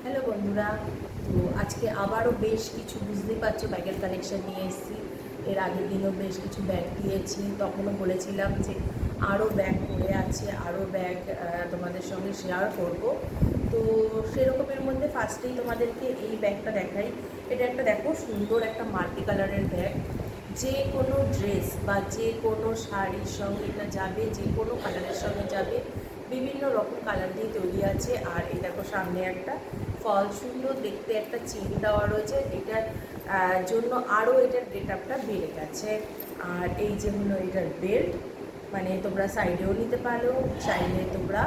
Hello বন্ধুরা, তো আজকে আবারও বেশ কিছু বুঝতেই পারছো ব্যাগের কালেকশন নিয়ে এসেছি। এর আগের দিনও বেশ কিছু ব্যাগ দিয়েছি, তখনও বলেছিলাম যে আরও ব্যাগ পড়ে আছে, আরও ব্যাগ তোমাদের সঙ্গে শেয়ার করব। তো সেরকমের মধ্যে ফার্স্টেই তোমাদেরকে এই ব্যাগটা দেখাই। এটা একটা দেখো সুন্দর একটা মাল্টি কালারের ব্যাগ, যে কোনো ড্রেস বা যে কোনো শাড়ির সঙ্গে এটা যাবে, যে কোনো কালারের সঙ্গে যাবে। বিভিন্ন রকম কালার দিয়ে তৈরি আছে। আর এই দেখো সামনে একটা ফল সুন্দর দেখতে একটা চেন দেওয়া রয়েছে, এটার জন্য আরও এটার গেট আপটা বেড়ে গেছে। আর এই যে হলো এটার বেল্ট, মানে তোমরা সাইডেও নিতে পারো, চাইলে তোমরা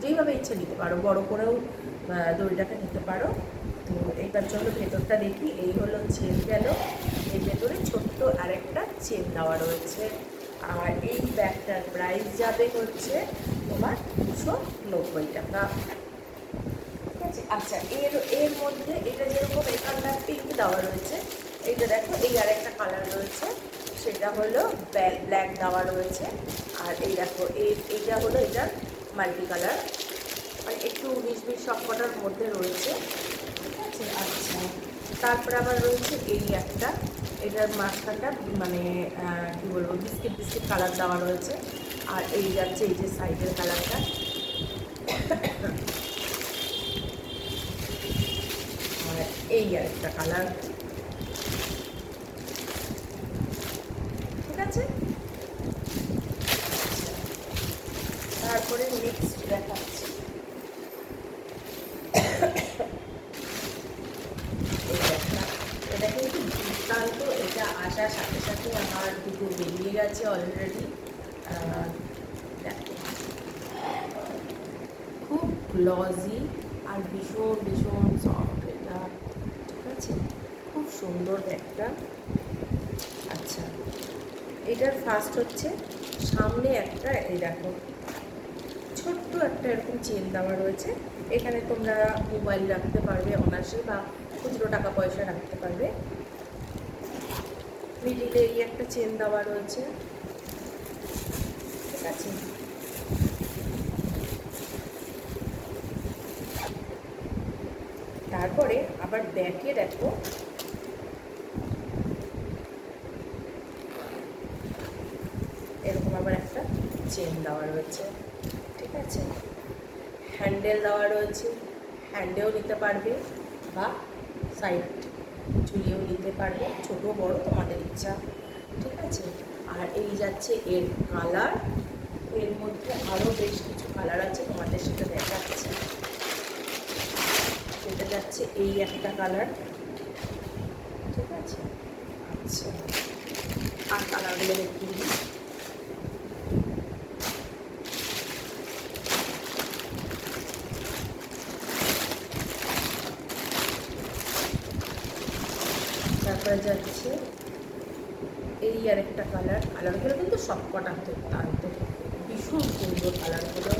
যেইভাবে ইচ্ছে নিতে পারো, বড় করেও দড়িটাকে নিতে পারো। তো এটার জন্য ভেতরটা দেখি, এই হলো চেন গেল, এর ভেতরে ছোট্ট আরেকটা চেন দেওয়া রয়েছে। আর এই ব্যাগটার প্রাইস যাবে হচ্ছে তোমার 290 টাকা। ঠিক আছে। আচ্ছা, এর মধ্যে এটা যেরকম এখানটা পিঙ্ক দেওয়া রয়েছে, এইটা দেখো এই আরেকটা কালার রয়েছে, সেটা হলো ব্ল্যাক দেওয়া রয়েছে। আর এই দেখো এইটা হলো এটার মাল্টি কালার, মানে একটু 19-20 সবকটার মধ্যে রয়েছে। ঠিক আছে। আচ্ছা, তারপরে আবার রয়েছে এই একটা, এটার মাঝখানটা মানে কী বলবো, বিস্কিট বিস্কিট কালার দেওয়া রয়েছে। আর এই যাচ্ছে এই যে সাইডের কালারটা, আর এই আরেকটা কালার। ঠিক আছে। তারপরে নেক্সট দেখাচ্ছি এই একটা, এটা কিন্তু দুর্দান্ত। এটা আসার সাথে সাথে আমার দুটো বেরিয়ে গেছে অলরেডি। দেখো, খুব গ্লজি আর ভীষণ ভীষণ সফট এটা। ঠিক আছে, খুব সুন্দর ব্যাগটা। আচ্ছা, এটার ফার্স্ট হচ্ছে সামনে একটা, এই দেখো ছোট্ট একটা এরকম চেন দেওয়া রয়েছে, এখানে তোমরা মোবাইল রাখতে পারবে অনায়াসে, বা খুচরো টাকা পয়সা রাখতে পারবে। মিডিলে এই একটা চেন দেওয়া রয়েছে। ঠিক আছে। তারপরে আবার ব্যাকে দেখো এরকম আবার একটা চেন দেওয়া রয়েছে। ঠিক আছে। হ্যান্ডেল দেওয়া রয়েছে, হ্যান্ডেও নিতে পারবে বা সাইড ঝুলিয়েও নিতে পারবে, ছোট বড় তোমাদের ইচ্ছা। ঠিক আছে। আর এই যাচ্ছে এর কালার, এর মধ্যে আরও বেশ কিছু কালার আছে, তোমাদের সেটা দেখাচ্ছে। এটা যাচ্ছে এই একটা কালার। ঠিক আছে। আচ্ছা, আর কালারগুলো দেখি। তারপরে যাচ্ছে এই আর একটা কালার, কালারগুলো কিন্তু সব কটা দুর্দান্ত, ভীষণ সুন্দর কালারগুলো।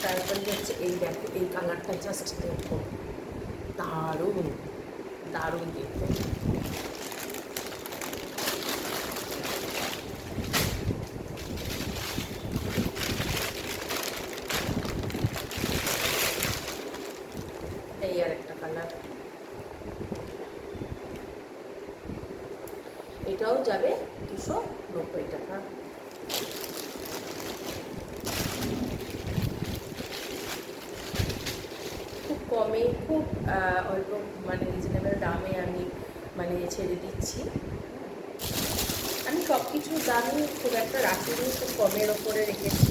তারপরে যাচ্ছে এই দেখো, এই কালারটা জাস্ট দেখো, দারুণ দারুণ দেখো। এই আর একটা কালার, এটাও যাবে 290 টাকা। খুব কমে, খুব অল্প মানে রিজনেবল দামে আমি মানে ছেড়ে দিচ্ছি। আমি সব কিছু দামই খুব একটা রাখিনি, খুব কমের ওপরে রেখেছি।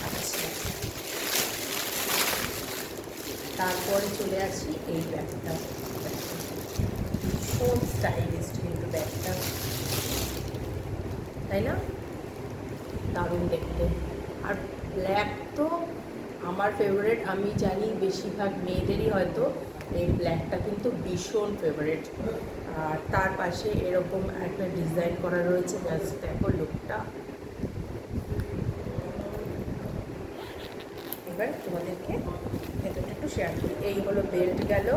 আচ্ছা, তারপরে চলে আসি এই ব্যাগটা, ভীষণ স্টাইলিশ কিন্তু ব্যাগটা, তাই না? দারুণ দেখতে। আর ব্ল্যাক তো আমার ফেভারিট, আমি জানি বেশিরভাগ মেয়েদেরই হয়তো এই ব্ল্যাকটা কিন্তু ভীষণ ফেভারিট। আর তার পাশে এরকম একটা ডিজাইন করা রয়েছে, জাস্ট দেখো লুকটা। এবার তোমাদেরকে ভেতরটা একটু শেয়ার করি। এই হলো বেল্ট গেল,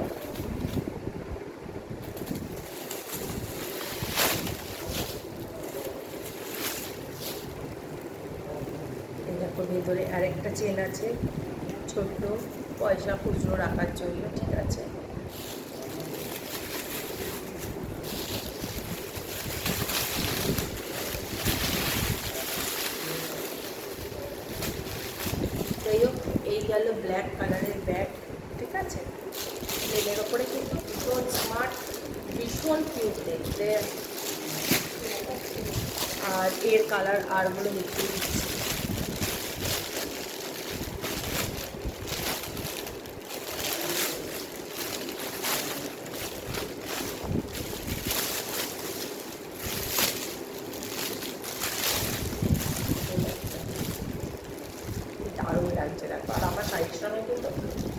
এই দেখো ভেতরে আরেকটা চেন আছে ছোট্ট, পয়সা খুচরো রাখার জন্য, ঠিক আছে। যাই হোক, এই গেল ব্ল্যাক কালারের ব্যাগ, ঠিক আছে। বেলের ওপরে কিন্তু ভীষণ স্মার্ট, ভীষণ কিউট দেখতে। আর এর কালার আরগুলো দেখিয়ে দিচ্ছি। দারুণ লাগছে দেখো, আর আমার শাড়ির সঙ্গে কিন্তু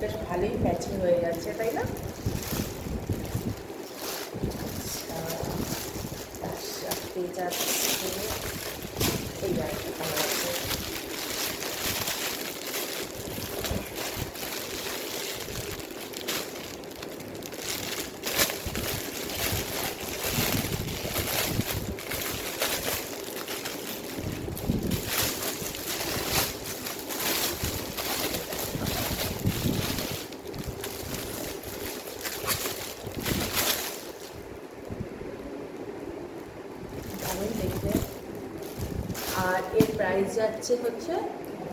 বেশ ভালোই ম্যাচিং হয়ে যাচ্ছে, তাই না? তার সাথে যাচ্ছে এই একটা কালার আছে, দারুণ দেখতে। আর এর প্রাইস যাচ্ছে হচ্ছে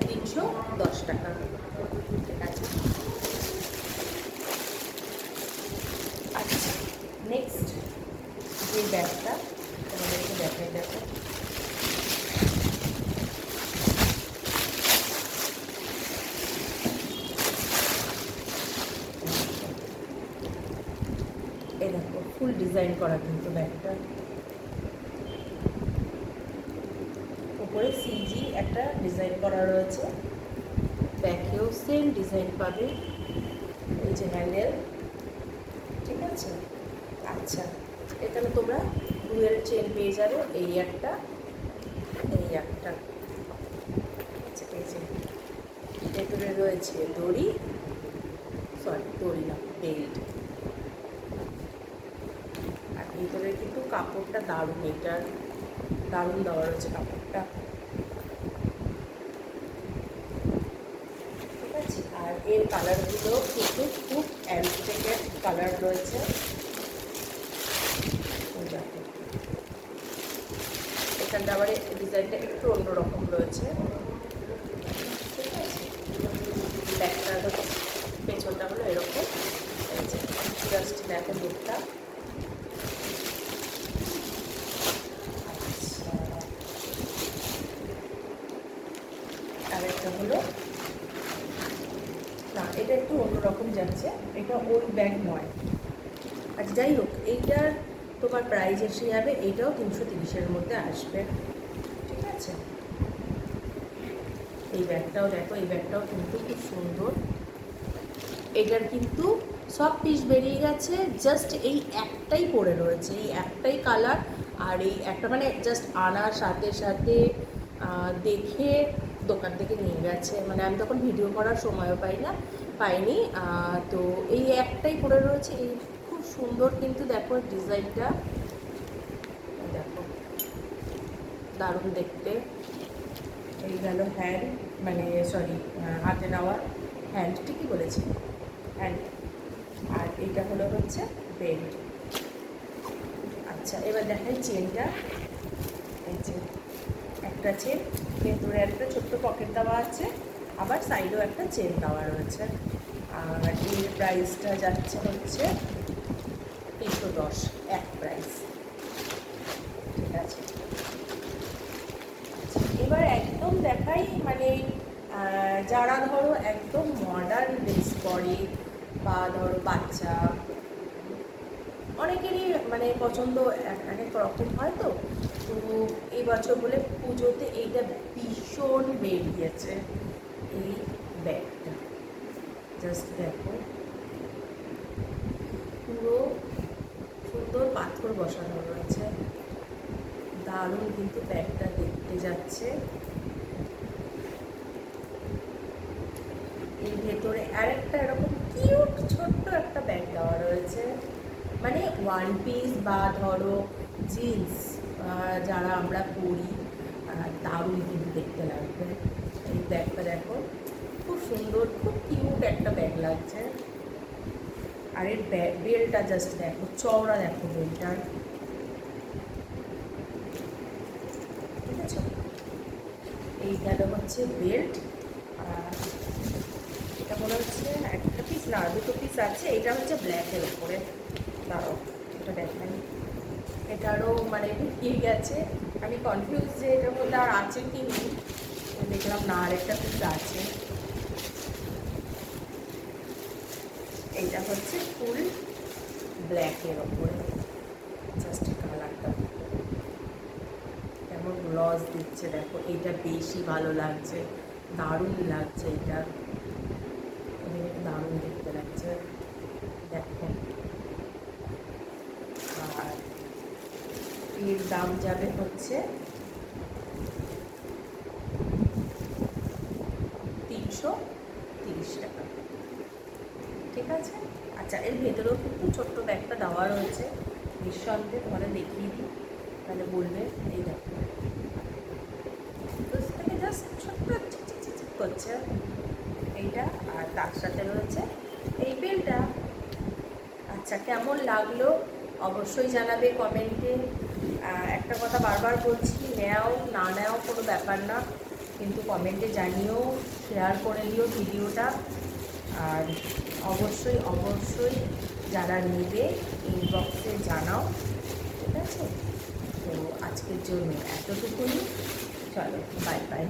310 টাকা, ঠিক আছে। আচ্ছা, নেক্সট যে ব্যাগটা তোমাদেরকে দেখাই, দেখো এই দেখো ফুল ডিজাইন করা কিন্তু ব্যাগটা, উপরে সিজি একটা ডিজাইন করা রয়েছে, ব্যাকেও সেম ডিজাইন পাবে, এই যে হ্যান্ডেল, ঠিক আছে। আচ্ছা, এখানে তোমরা ডুয়েল চেন পেয়ে যাবে, এই একটা, এই একটা, আচ্ছা এই যে ভেতরে রয়েছে দড়ি, সরি দড়ি না, বেল্ট। আর ভিতরে কিন্তু কাপড়টা দারুণ, এটার দারুণ দেওয়া রয়েছে কাপড়টা, ঠিক আছে। আর এর কালারগুলো কিন্তু খুব অ্যান্টিকের কালার রয়েছে, এখানটা আবার ডিজাইনটা একটু অন্যরকম রয়েছে, ঠিক আছে। ব্যাগটা পেছনটা হলো এরকম, জাস্ট দেখো লুকটা। আরেকটা হলো, না এটা একটু অন্যরকম যাচ্ছে, এটা ওই ব্যাগ নয়। আচ্ছা যাই হোক, এইটার তোমার প্রাইস এসে যাবে, এইটাও 330-এর মধ্যে আসবে, ঠিক আছে। এই ব্যাগটাও দেখো, এই ব্যাগটাও কিন্তু খুব সুন্দর, এটার কিন্তু সব পিস বেরিয়ে গেছে, জাস্ট এই একটাই পড়ে রয়েছে, এই একটাই কালার। আর এই একটা মানে জাস্ট আনার সাথে সাথে দেখে দোকান থেকে নিয়ে গেছে, মানে আমি তখন ভিডিও করার সময়ও পাইনি। তো এই একটাই পড়ে রয়েছে, এই খুব সুন্দর কিন্তু দেখো ডিজাইনটা, দেখো দারুণ দেখতে। এই গেল হ্যান্ড, মানে সরি হাতে নেওয়া হ্যান্ড, ঠিকই বলেছি, হ্যান্ড। আর এটা হলো হচ্ছে বেল্ট। আচ্ছা এবার দেখাই চেনটা, এই যে একটা চেন, ভেতরে একটা ছোট্ট পকেট দেওয়া আছে, আবার সাইডেও একটা চেন দেওয়া রয়েছে। আর এর প্রাইসটা যাচ্ছে হচ্ছে 310, এক প্রাইস, ঠিক আছে। এবার একদম দেখাই, মানে যারা ধরো একদম মডার্ন ড্রেস পরে, বা ধরো বাচ্চা, অনেকেরই মানে পছন্দ এক এক রকম হয়, তো এই বছর বলে পুজোতে এইটা ভীষণ বেরিয়েছে, এই ব্যাগটা জাস্ট দেখো, পুরো সুন্দর পাথর বসানো রয়েছে, দারুণ কিন্তু ব্যাগটা দেখতে যাচ্ছে। এর ভেতরে আরেকটা এরকম কিউট ছোট্ট একটা ব্যাগ দেওয়া রয়েছে, মানে ওয়ান পিস বা ধরো জিন্স যারা আমরা পরি দারুণ কিন্তু দেখতে লাগবে। এই ব্যাগটা দেখো, খুব সুন্দর, খুব কিউট একটা ব্যাগ লাগছে। আর এর বেলটা জাস্ট দেখো, চওড়া দেখো বেলটার, ঠিক আছে। এই গেল হচ্ছে বেল্ট। আর এটা মনে হচ্ছে একটা পিস না দুটো পিস আছে, এটা হচ্ছে ব্ল্যাকের ওপরে। দাঁড়াও এটা দেখেন, এটারও মানে ঢুকিয়ে গেছে, আমি কনফিউজ যে এটার মধ্যে আর আছে কি নেই। দেখলাম না, আরেকটা পিস আছে। এইটা হচ্ছে ফুল ব্ল্যাকের ওপরে, জাস্ট কালারটা কেমন গ্লস দিচ্ছে দেখো, এইটা বেশি ভালো লাগছে, দারুণ লাগছে, এটা দারুণ দেখতে লাগছে দেখো। আর এর দাম যাবে হচ্ছে 330 টাকা, ঠিক আছে। আচ্ছা, এর ভেতরেও কিন্তু ছোট্ট ব্যাগটা দেওয়া রয়েছে, নিঃসন্দেহে তোমাদের দেখিয়ে দিই, তাহলে বলবে। এই দেখো, তো থেকে জাস্ট ছোট্ট চিক করছে এইটা, আর তার সাথে রয়েছে এই বেলটা। আচ্ছা, কেমন লাগলো অবশ্যই জানাবে কমেন্টে। একটা কথা বারবার বলছি, নেও না নেও কোনো ব্যাপার না, কিন্তু কমেন্টে জানিও, শেয়ার করে দিও ভিডিওটা। আর অবশ্যই অবশ্যই যারা নেবে ইনবক্সে জানাও, ঠিক আছে। তো আজকের জন্য এতটুকুনি, চলো বাই বাই।